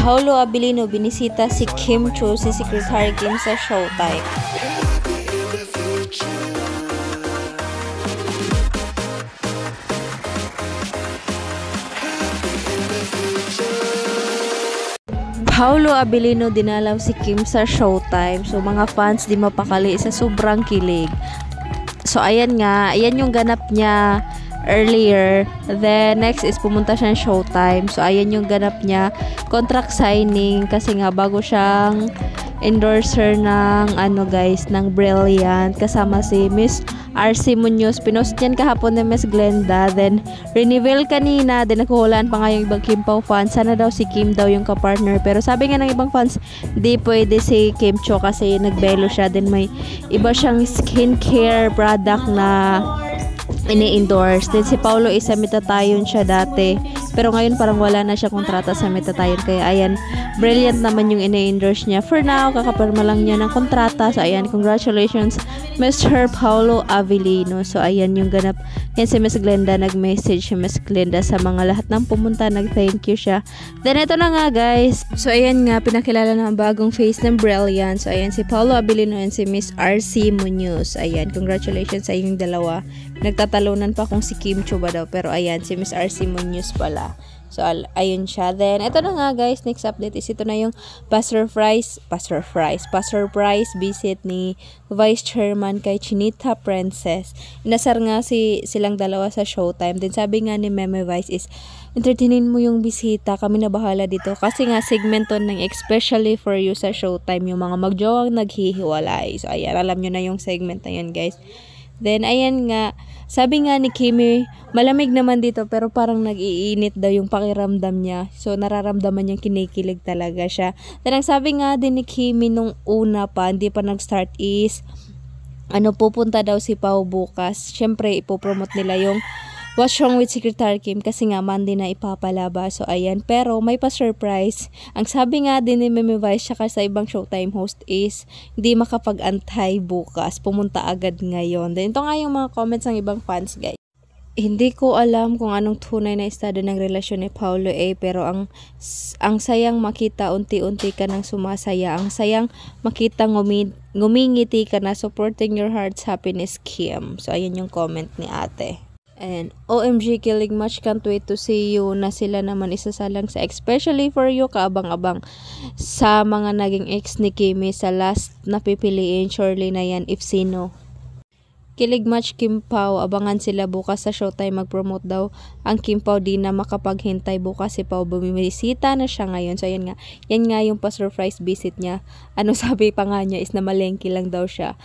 Paolo Abilino binisita si Kim Chiu, si Secretary Kim sa Showtime. Paolo Abilino dinalaw si Kim sa Showtime. So mga fans di mapakali sa sobrang kilig. So ayan nga, ayan yung ganap niya earlier. Then next is pumunta siya ng Showtime. So ayan yung ganap niya, contract signing, kasi nga bago siyang endorser ng ng Brilliant kasama si Miss RC Munoz. Pinost yan kahapon ni Miss Glenda, then reveal kanina, then nakuhulaan pa nga yung ibang Kim Pao fans, sana daw si Kim daw yung kapartner, pero sabi nga ng ibang fans di pwede si Kim Chiu kasi nagbelo siya, then may iba siyang skincare product na ini-endorse. Then si Paolo is sa Mitatayon siya dati, pero ngayon parang wala na siya kontrata sa Mitatayon, kaya ayan, Brilliant naman yung ini-endorse niya for now. Kakapirma lang niya ng kontrata. So ayan, congratulations Mr. Paolo Abilino. So ayan yung ganap. Yan si Miss Glenda, nag-message si Miss Glenda sa mga lahat ng pumunta, nag-thank you siya. Then ito na nga guys, so ayan nga, pinakilala na ang bagong face ng Brilliant. So ayan, si Paolo Abilino and si Miss RC Munoz. Ayan, congratulations sa inyong dalawa. Nagtatalunan pa kung si Kim Chiu ba daw, pero ayan, si Miss RC Munoz pala. So, ayun siya. Then, ito na nga guys, next update is ito na yung pa-surprise visit ni Vice Chairman kay Chinita Princess. Inasar nga silang dalawa sa Showtime. Then, sabi nga ni Meme Vice is, entertainin mo yung bisita, kami na bahala dito. Kasi nga, segmento ng especially for you sa Showtime, yung mga magjowang naghihiwalay. So, ayan, alam nyo na yung segment na yun guys. Then, ayan nga, sabi nga ni Kimi, malamig naman dito pero parang nag-iinit daw yung pakiramdam niya. So, nararamdaman niyang kinikilig talaga siya. Then, ang sabi nga din ni Kimi nung una pa, hindi pa nag-start is, pupunta daw si Pao bukas. Siyempre, ipopromote nila yung What's Wrong with Secretary Kim kasi nga Monday na ipapalabas. So ayan, pero may pa-surprise. Ang sabi nga din ni Meme Vice saka sa ibang Showtime host is hindi makapag-antay bukas, pumunta agad ngayon. Then ito nga yung mga comments ng ibang fans guys. Hindi ko alam kung anong tunay na estado ng relasyon ni Paolo pero ang sayang makita unti-unti ka nang sumasaya. Ang sayang makita ngumingiti ka na, supporting your heart's happiness, Kim. So ayan yung comment ni ate. And OMG, kilig much, can't wait to see you na sila naman isasalang sa especially for you, kaabang-abang sa mga naging ex ni Kimi sa last na pipiliin, surely na yan if sino. Kilig much Kim Pao, abangan sila bukas sa Showtime, mag-promote daw ang Kim Pao, di na makapaghintay bukas si Pao, bumimisita na siya ngayon. So yan nga yung pa-surprise visit niya. Sabi pa nga niya is na malengke lang daw siya.